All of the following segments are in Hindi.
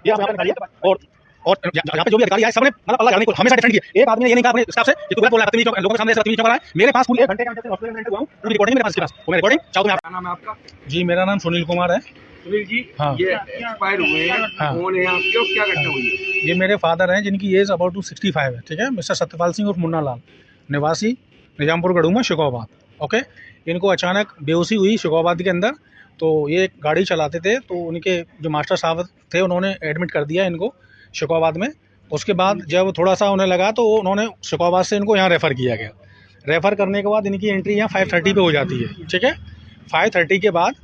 ये आप यहाँ पे निकालिए। और यहाँ पे जो भी अधिकारी आए सबने मतलब अल्लाह जाने को हमेशा डिफेंड किया। एक आदमी ने ये नहीं कहा अपने स्टाफ से कि तू गलत बोल रहा है, बदतमीजी लोगों के सामने ऐसे बदतमीजी क्यों कर रहा है। मेरे पास पूरी 1 घंटे का जब हॉस्पिटल में एंटर हुआ हूं, पूरी रिकॉर्डिंग मेरे पास इसके पास, वो मैं रिकॉर्डिंग चाहूं। क्या नाम है आपका? जी मेरा नाम सुनील कुमार है। सुनील जी, हाँ। ये एक्सपायर हुए हैं, हाँ। कौन है आपके और क्या घटना हुई है? ये मेरे फादर हैं जिनकी एज अबाउट टू 65 है, ठीक है। मिस्टर सत्यपाल सिंह और मुन्ना लाल, निवासी निजामपुर गढ़ूमा शिकोहाबाद। ओके, इनको अचानक बेहोशी हुई शिकोहाबाद के अंदर। तो ये गाड़ी चलाते थे, तो उनके जो मास्टर साहब थे उन्होंने एडमिट कर दिया इनको शिकोहाबाद में। उसके बाद जब थोड़ा सा उन्हें लगा तो उन्होंने शिकोहाबाद से इनको यहाँ रेफ़र किया गया। रेफ़र करने के बाद इनकी एंट्री यहाँ 5:30 पे हो जाती है, ठीक है। 5:30 के बाद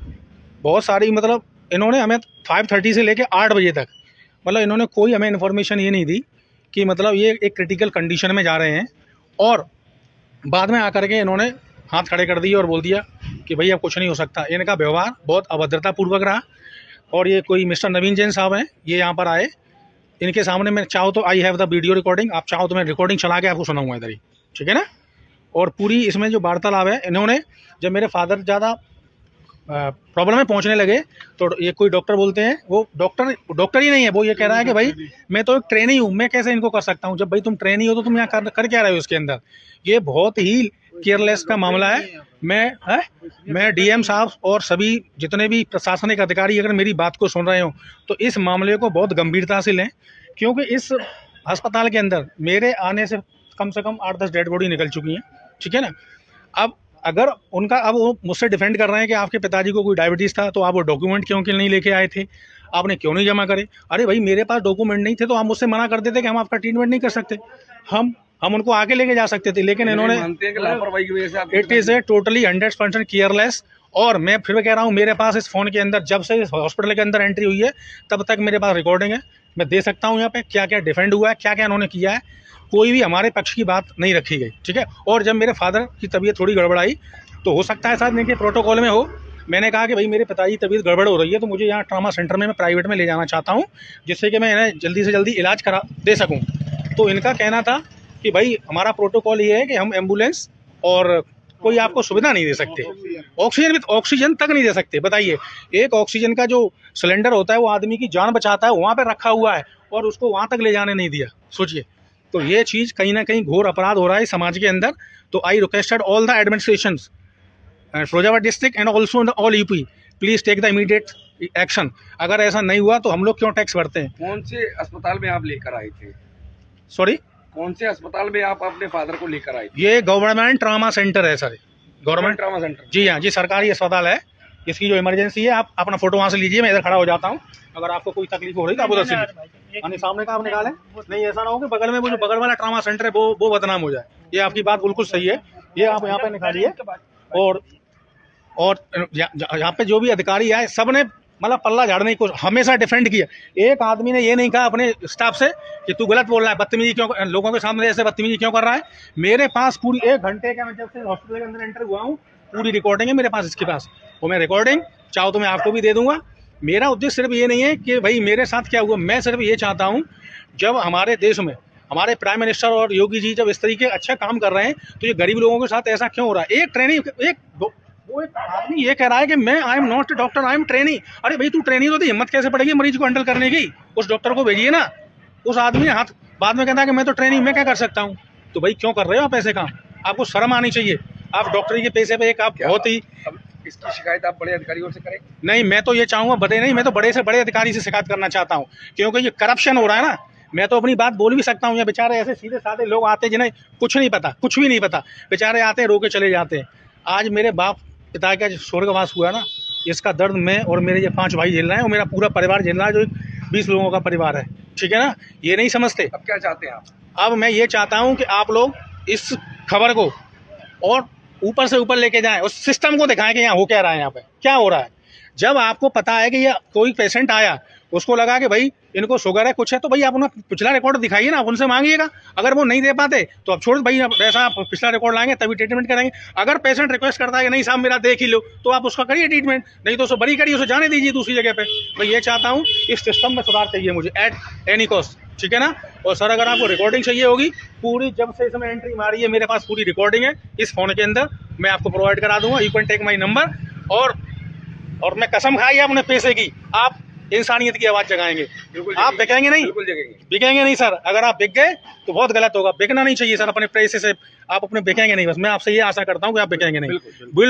बहुत सारी मतलब इन्होंने हमें 5:30 से लेकर 8 बजे तक मतलब इन्होंने कोई हमें इन्फॉर्मेशन ये नहीं दी कि मतलब ये एक क्रिटिकल कंडीशन में जा रहे हैं। और बाद में आकर के इन्होंने हाथ खड़े कर दिए और बोल दिया कि भैया कुछ नहीं हो सकता। इनका व्यवहार बहुत अभद्रतापूर्वक रहा। और ये कोई मिस्टर नवीन जैन साहब हैं, ये यहाँ पर आए, इनके सामने मैं चाहो तो I have the video recording, आप चाहो तो मैं रिकॉर्डिंग चला के आपको सुनाऊंगा इधर ही, ठीक है ना। और पूरी इसमें जो वार्तालाप है, इन्होंने जब मेरे फादर ज़्यादा प्रॉब्लम में पहुंचने लगे तो ये कोई डॉक्टर बोलते हैं, वो डॉक्टर ही नहीं है, वो ये कह रहा है कि भाई मैं तो एक ट्रेनी हूँ, मैं कैसे इनको कर सकता हूँ। जब भाई तुम ट्रेनी हो तो तुम यहाँ कर क्या रहे हो इसके अंदर। ये बहुत ही केयरलेस का मामला है। मैं डीएम साहब और सभी जितने भी प्रशासनिक अधिकारी अगर मेरी बात को सुन रहे हो तो इस मामले को बहुत गंभीरता से लें, क्योंकि इस अस्पताल के अंदर मेरे आने से कम 8-10 डेड बॉडी निकल चुकी हैं, ठीक है ना। अब अगर उनका अब वो मुझसे डिफेंड कर रहे हैं कि आपके पिताजी को कोई डायबिटीज़ था तो आप वो डॉक्यूमेंट क्यों नहीं लेके आए थे, आपने क्यों नहीं जमा करे। अरे भाई मेरे पास डॉक्यूमेंट नहीं थे तो आप मुझसे मना कर देते कि हम आपका ट्रीटमेंट नहीं कर सकते। हम उनको आके लेके जा सकते थे, लेकिन इन्होंने लापरवाही की वजह से आप it is a totally 100% careless. और मैं फिर कह रहा हूँ, मेरे पास इस फ़ोन के अंदर जब से इस हॉस्पिटल के अंदर एंट्री हुई है तब तक मेरे पास रिकॉर्डिंग है, मैं दे सकता हूँ यहाँ पे क्या क्या डिफेंड हुआ है, क्या क्या इन्होंने किया है। कोई भी हमारे पक्ष की बात नहीं रखी गई, ठीक है। और जब मेरे फादर की तबीयत थोड़ी गड़बड़ाई तो हो सकता है शायद इनके प्रोटोकॉल में हो, मैंने कहा कि भाई मेरे पिताजी तबीयत गड़बड़ हो रही है तो मुझे यहाँ ट्रॉमा सेंटर में मैं प्राइवेट में ले जाना चाहता हूँ, जिससे कि मैं इन्हें जल्दी से जल्दी इलाज करा दे सकूँ। तो इनका कहना था कि भाई हमारा प्रोटोकॉल ये है कि हम एम्बुलेंस और कोई आपको सुविधा नहीं दे सकते, ऑक्सीजन तक नहीं दे सकते। बताइए, एक ऑक्सीजन का जो सिलेंडर होता है वो आदमी की जान बचाता है, वहाँ पर रखा हुआ है और उसको वहाँ तक ले जाने नहीं दिया। सोचिए, तो ये चीज़ कहीं ना कहीं घोर अपराध हो रहा है समाज के अंदर। तो I requested all the administrations Firozabad district and also all UP, please take the immediate action. अगर ऐसा नहीं हुआ तो हम लोग क्यों टैक्स भरते हैं। कौन से अस्पताल में आप लेकर आए थे? सॉरी, कौन से अस्पताल में आप अपने फादर को लेकर आए थे? ये गवर्नमेंट ट्रॉमा सेंटर है सर, गवर्नमेंट ट्रॉमा सेंटर। जी हाँ जी, सरकारी अस्पताल है। इसकी जो इमरजेंसी है, आप अपना फोटो वहाँ से लीजिए, मैं इधर खड़ा हो जाता हूँ। अगर आपको कोई तकलीफ हो रही है तो आप उधर से लीजिए, सामने का आप निकालें। नहीं ऐसा ना हो कि बगल में वो जो बगल वाला ट्रॉमा सेंटर है वो बदनाम हो जाए। ये आपकी बात बिल्कुल सही है, ये आप यहाँ पे निकालिए। और यहाँ पे जो भी अधिकारी आए सब ने मतलब पल्ला झाड़ने की कोशिश, हमेशा डिफेंड किया। एक आदमी ने ये नहीं कहा अपने स्टाफ से कि तू गलत बोल रहा है, बदतमीजी क्यों, लोगों के सामने ऐसे बदतमीजी क्यों कर रहा है। मेरे पास पूरी 1 घंटे का, मैं जब से हॉस्पिटल के अंदर एंटर हुआ हूँ पूरी रिकॉर्डिंग है मेरे पास, इसके पास। वो मैं रिकॉर्डिंग चाहो तो मैं आपको भी दे दूंगा। मेरा उद्देश्य सिर्फ ये नहीं है कि भाई मेरे साथ क्या हुआ, मैं सिर्फ ये चाहता हूँ जब हमारे देश में हमारे प्राइम मिनिस्टर और योगी जी जब इस तरीके अच्छा काम कर रहे हैं तो ये गरीब लोगों के साथ ऐसा क्यों हो रहा है। एक आदमी ये कह रहा है कि मैं I am not doctor, I am trainee. अरे भाई तू ट्रेनी तो हिम्मत कैसे पड़ेगी मरीज को हैंडल करने की। उस डॉक्टर को भेजिए ना। उस आदमी ने हाथ बाद में कहता है कि मैं तो ट्रेनी, मैं क्या कर सकता हूँ। तो भाई क्यों कर रहे हो आप ऐसे काम, आपको शर्म आनी चाहिए। आप डॉक्टरी के पैसे पे एक आप बहुत ही, इसकी शिकायत आप बड़े अधिकारियों से करें? नहीं, मैं तो ये चाहूँगा बड़े नहीं, मैं तो बड़े से बड़े अधिकारी से शिकायत करना चाहता हूँ, क्योंकि ये करप्शन हो रहा है ना। मैं तो अपनी बात बोल भी सकता हूँ। ये बेचारे ऐसे सीधे साधे लोग आते जिन्हें कुछ नहीं पता, कुछ भी नहीं पता, बेचारे आते हैं, रोके चले जाते हैं। आज मेरे बाप पिता का जो स्वर्गवास हुआ ना, इसका दर्द मैं और मेरे ये 5 भाई झेल रहे हैं और मेरा पूरा परिवार झेल रहा है, जो 20 लोगों का परिवार है, ठीक है ना। ये नहीं समझते। अब क्या चाहते हैं आप? अब मैं ये चाहता हूँ कि आप लोग इस खबर को और ऊपर से ऊपर लेके जाएं, उस सिस्टम को दिखाएं कि यहाँ हो क्या रहा है, यहाँ पे क्या हो रहा है। जब आपको पता है कि ये कोई पेशेंट आया, उसको लगा कि भाई इनको शुगर है, कुछ है, तो भाई आप अपना पिछला रिकॉर्ड दिखाइए ना, आप उनसे मांगिएगा। अगर वो नहीं दे पाते तो आप छोड़ भाई, ऐसा पिछला रिकॉर्ड लाएंगे तभी ट्रीटमेंट करेंगे। अगर पेशेंट रिक्वेस्ट करता है कि नहीं साहब मेरा देख ही लो, तो आप उसका करिए ट्रीटमेंट, नहीं तो उसे बरी करिए, उसे जाने दीजिए दूसरी जगह पे। मैं ये चाहता हूँ, इस सिस्टम में सुधार चाहिए मुझे एट एनी कॉस्ट, ठीक है ना। और सर अगर आपको रिकॉर्डिंग चाहिए होगी पूरी, जब से इसमें एंट्री मारी है मेरे पास पूरी रिकॉर्डिंग है इस फोन के अंदर, मैं आपको प्रोवाइड करा दूंगा। You can take my number. और मैं कसम खाई है अपने पैसे की, आप इंसानियत की आवाज जगाएंगे। बिल्कुल आप जगेंगे। बिकेंगे नहीं, बिल्कुल जगेंगे। बिकेंगे नहीं सर। अगर आप बिक गए तो बहुत गलत होगा, बिकना नहीं चाहिए सर अपने पैसे से। आप अपने बिकेंगे नहीं, बस मैं आपसे ये आशा करता हूँ कि आप बिकेंगे नहीं। बिल्कुल, बिल्कुल।